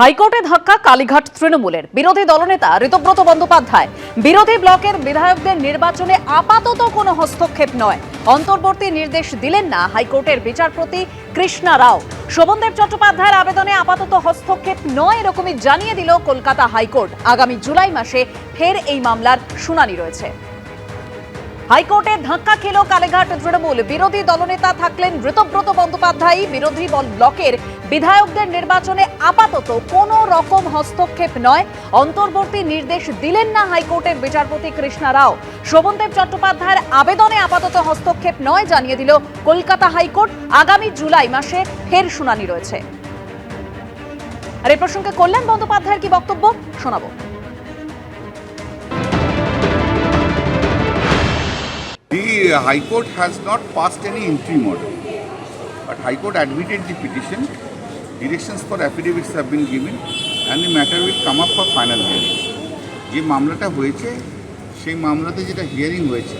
হাইকোর্টে ধাক্কা কালীঘাট তৃণমূলের বিরোধী দলনেতা ঋতব্রত বন্দ্যোপাধ্যায় বিরোধী ব্লকের বিধায়কদের নির্বাচনে আপাতত কোনো হস্তক্ষেপ নয় অন্তর্বর্তী নির্দেশ দিলেন না হাইকোর্টের বিচারপতি কৃষ্ণা রাও। শোভনদেব চট্টোপাধ্যায়ের আবেদনে আপাতত হস্তক্ষেপ নয় এরকমই জানিয়ে দিল কলকাতা হাইকোর্ট। আগামী জুলাই মাসে ফের এই মামলার শুনানি রয়েছে। হাইকোর্টে ধাক্কা খেল কালীঘাট তৃণমূল বিরোধী দলনেতা থাকলেন ঋতব্রত বন্দ্যোপাধ্যায়। বিরোধী ব্লকের বিধায়কদের নির্বাচনে আপাতত কোনো রকম হস্তক্ষেপ নয় অন্তর্বর্তী নির্দেশ দিলেন না হাইকোর্টের বিচারপতি কৃষ্ণা রাও। শোভনদেব চট্টোপাধ্যায়ের আবেদনে আপাতত হস্তক্ষেপ নয় জানিয়ে দিল কলকাতা হাইকোর্ট। আগামী জুলাই মাসে ফের শুনানি রয়েছে। আর এই প্রসঙ্গে কল্যাণ বন্দ্যোপাধ্যায়ের কি বক্তব্য শোনাবো। The High Court has not passed any interim order, but High Court admitted the petition, directions for affidavits have been given and the matter will come up for final hearing. যে মামলাটা হয়েছে সেই মামলাতে যেটা হিয়ারিং হয়েছে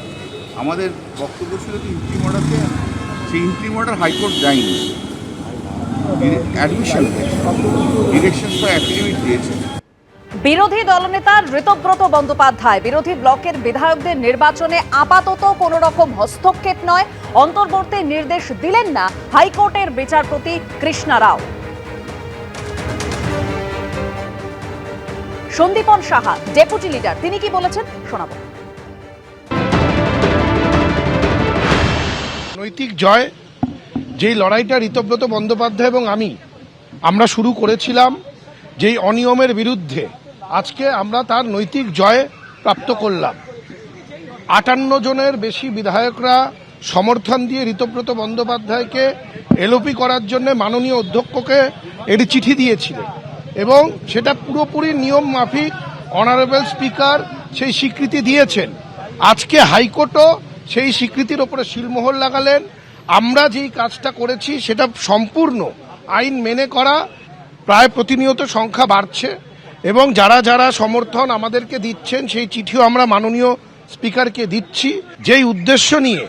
আমাদের বক্তব্য ছিল কি ইন্ট্রিম অর্ডারতে সেই ইন্ট্রিম অর্ডার হাইকোর্ট দেয়নি, অ্যাডমিশন হয়েছে, ডিরেকশনস ফর অ্যাফিডেভিট দিয়েছে। বিরোধী দলনেতা ঋতব্রত বন্দ্যোপাধ্যায় বিরোধী ব্লকের বিধায়কদের নির্বাচনে আপাতত কোনো রকম হস্তক্ষেপ নয় অন্তর্বর্তী নির্দেশ দিলেন না হাইকোর্টের বিচারপতি কৃষ্ণা রাও। সন্দীপন সাহা ডেপুটি লিডার, তিনি কি বলেছেন শোনাবো। নৈতিক জয়, যেই লড়াইটা ঋতব্রত বন্দ্যোপাধ্যায় এবং আমরা শুরু করেছিলাম যেই অনিয়মের বিরুদ্ধে, আজকে আমরা তার নৈতিক জয় প্রাপ্ত করলাম। 58 জনের বেশি বিধায়করা সমর্থন দিয়ে ঋতব্রত বন্দ্যোপাধ্যায়কে এলওপি করার জন্য মাননীয় অধ্যক্ষকে একটি চিঠি দিয়েছিলেন এবং সেটা পুরোপুরি নিয়ম মাফিক অনারেবল স্পিকার সেই স্বীকৃতি দিয়েছেন। আজকে হাইকোর্টও সেই স্বীকৃতির ওপরে সিলমোহর লাগালেন। আমরা যেই কাজটা করেছি সেটা সম্পূর্ণ আইন মেনে করা। প্রায় প্রতিনিয়ত সংখ্যা বাড়ছে এবং যারা যারা সমর্থন আমাদেরকে দিচ্ছেন সেই চিঠিও আমরা মাননীয় স্পিকারকে দিচ্ছি। যেই উদ্দেশ্য নিয়ে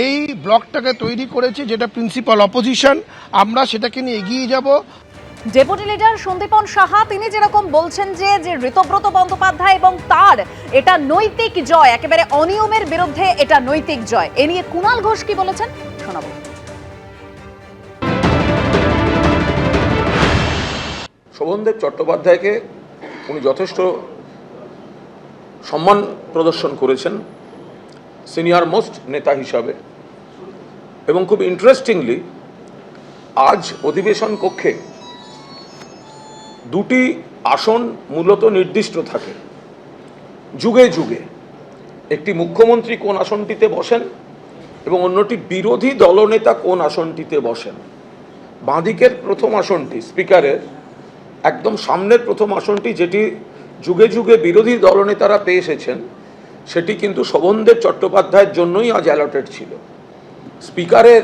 এই ব্লকটাকে তৈরি করেছি, যেটা প্রিন্সিপাল অপোজিশন, আমরা সেটাকে নিয়ে এগিয়ে যাব। ডেপুটি লিডার সন্দীপন সাহা তিনি যেরকম বলছেন যে ঋতব্রত বন্দ্যোপাধ্যায় এবং তার এটা নৈতিক জয়, একেবারে অনিয়মের বিরুদ্ধে এটা নৈতিক জয়। এ নিয়ে কুণাল ঘোষ কি বলেছেন শোনাবো। শোভনদেব চট্টোপাধ্যায়কে উনি যথেষ্ট সম্মান প্রদর্শন করেছেন সিনিয়র মোস্ট নেতা হিসাবে। এবং খুব ইন্টারেস্টিংলি আজ অধিবেশন কক্ষে দুটি আসন মূলত নির্দিষ্ট থাকে যুগে যুগে। একটি মুখ্যমন্ত্রী কোন আসনটিতে বসেন এবং অন্যটি বিরোধী দলনেতা কোন আসনটিতে বসেন। বাঁদিকের প্রথম আসনটি স্পিকারের একদম সামনের প্রথম আসনটি, যেটি যুগে যুগে বিরোধী দলনেতারা পেয়ে এসেছেন, সেটি কিন্তু শোভনদেব চট্টোপাধ্যায়ের জন্যই আজ অ্যালটেড ছিল। স্পিকারের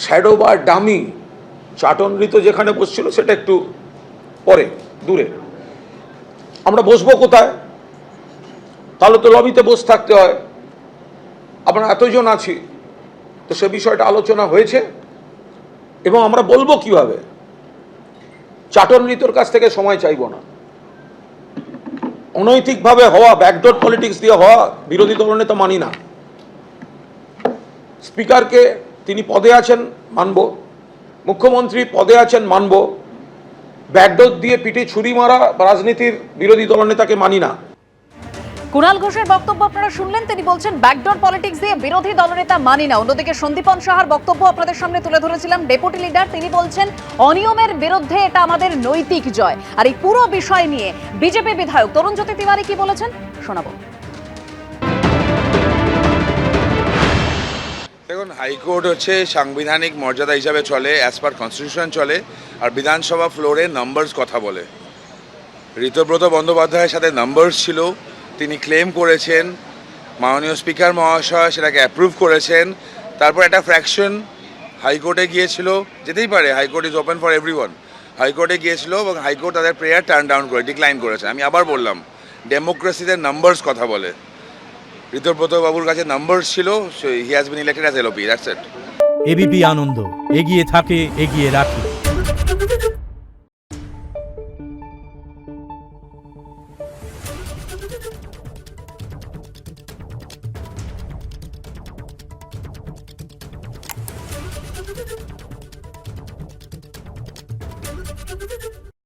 শ্যাডো বা ডামি চাটনৃত যেখানে বসছিল সেটা একটু পরে দূরে। আমরা বসবো কোথায়? তাহলে তো লবিতে বসে থাকতে হয়। আমরা এতজন আছি, তো সে বিষয়টা আলোচনা হয়েছে এবং আমরা বলবো কিভাবে। চাটনৃতর কাছ থেকে সময় চাইব না। অনৈতিকভাবে হওয়া, ব্যাকডোর পলিটিক্স দিয়ে হওয়া বিরোধী দলনেতা মানি না। স্পিকারকে তিনি পদে আছেন মানব, মুখ্যমন্ত্রী পদে আছেন মানব, ব্যাকডোর দিয়ে পিঠে ছুরি মারা রাজনীতির বিরোধী দলনেতাকে মানি না। কুণাল ঘোষের বক্তব্য আপনারা শুনলেন, তিনি বলছেন ব্যাকডোর পলিটিক্স দিয়ে বিরোধী দলনেতা মানি না। অন্যদিকে সন্দীপন সাহার বক্তব্য আপনাদের সামনে তুলে ধরেছিলাম। ডেপুটি লিডার তিনি বলছেন অনিয়মের বিরুদ্ধে এটা আমাদের নৈতিক জয়। আর এই পুরো বিষয় নিয়ে বিজেপি বিধায়ক তরুণজ্যোতি তিওয়ারি কি বলেছেন শোনাবো। দেখুন, হাইকোর্ট হচ্ছে সাংবিধানিক মর্যাদা হিসাবে চলে, অ্যাজ পার কনস্টিটিউশন চলে, আর বিধানসভা ফ্লোরে নাম্বারস কথা বলে। ঋতব্রত বন্দ্যোপাধ্যায়ের সাথে নাম্বারস ছিল, তিনি ক্লেম করেছেন, মাননীয় স্পিকার মহাশয় সেটাকে অ্যাপ্রুভ করেছেন। তারপর একটা ফ্র্যাকশন হাইকোর্টে গিয়েছিল, যেতেই পারে, high court is open for everyone. হাইকোর্টে গিয়েছিল এবং হাইকোর্ট তাদের প্রেয়ার টার্ন ডাউন করে ডিক্লাইন করেছে। আমি আবার বললাম, ডেমোক্রেসিতে নাম্বারস কথা বলে। ঋতব্রত বাবুর কাছে নাম্বারস ছিল, he has been elected as LOP, that's it. ABP Ananda, এগিয়ে থাকে, এগিয়ে রাখে।